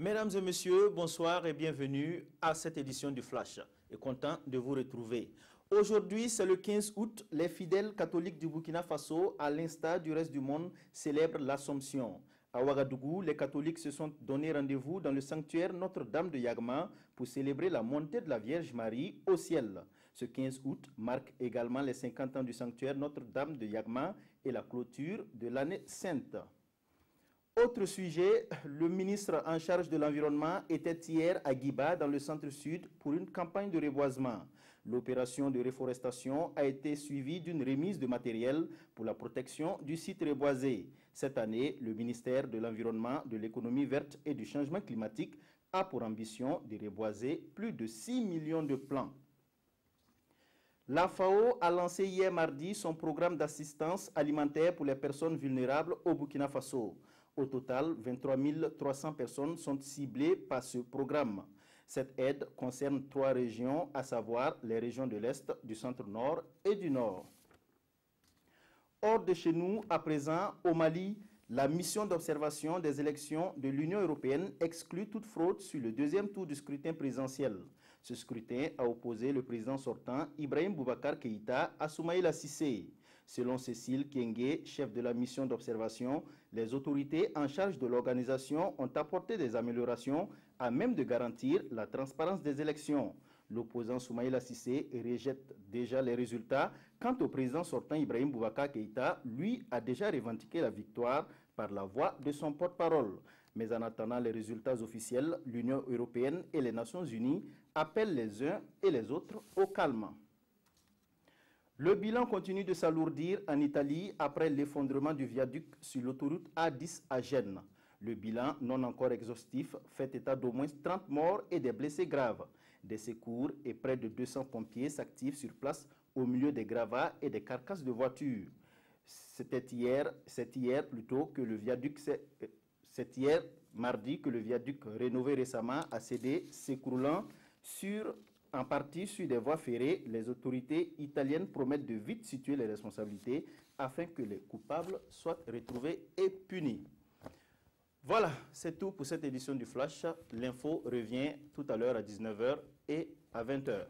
Mesdames et messieurs, bonsoir et bienvenue à cette édition du Flash. Et content de vous retrouver. Aujourd'hui, c'est le 15 août. Les fidèles catholiques du Burkina Faso, à l'instar du reste du monde, célèbrent l'Assomption. À Ouagadougou, les catholiques se sont donné rendez-vous dans le sanctuaire Notre-Dame de Yagma pour célébrer la montée de la Vierge Marie au ciel. Ce 15 août marque également les 50 ans du sanctuaire Notre-Dame de Yagma et la clôture de l'année sainte. Autre sujet, le ministre en charge de l'environnement était hier à Guiba, dans le centre-sud, pour une campagne de reboisement. L'opération de réforestation a été suivie d'une remise de matériel pour la protection du site reboisé. Cette année, le ministère de l'Environnement, de l'Économie verte et du Changement climatique a pour ambition de reboiser plus de 6 millions de plants. La FAO a lancé hier mardi son programme d'assistance alimentaire pour les personnes vulnérables au Burkina Faso. Au total, 23 300 personnes sont ciblées par ce programme. Cette aide concerne 3 régions, à savoir les régions de l'Est, du Centre-Nord et du Nord. Hors de chez nous, à présent, au Mali, la mission d'observation des élections de l'Union européenne exclut toute fraude sur le deuxième tour du scrutin présidentiel. Ce scrutin a opposé le président sortant Ibrahim Boubacar Keïta à Soumaïla Cissé. Selon Cécile Kiengue, chef de la mission d'observation, les autorités en charge de l'organisation ont apporté des améliorations à même de garantir la transparence des élections. L'opposant Soumaïla Cissé rejette déjà les résultats, quant au président sortant Ibrahim Boubacar Keïta, lui a déjà revendiqué la victoire par la voix de son porte-parole. Mais en attendant les résultats officiels, l'Union européenne et les Nations unies appellent les uns et les autres au calme. Le bilan continue de s'alourdir en Italie après l'effondrement du viaduc sur l'autoroute A10 à Gênes. Le bilan, non encore exhaustif, fait état d'au moins 30 morts et des blessés graves. Des secours et près de 200 pompiers s'activent sur place au milieu des gravats et des carcasses de voitures. C'est hier mardi que le viaduc rénové récemment a cédé, s'écroulant en partie sur des voies ferrées. Les autorités italiennes promettent de vite situer les responsabilités afin que les coupables soient retrouvés et punis. Voilà, c'est tout pour cette édition du Flash. L'info revient tout à l'heure à 19 h et à 20 h.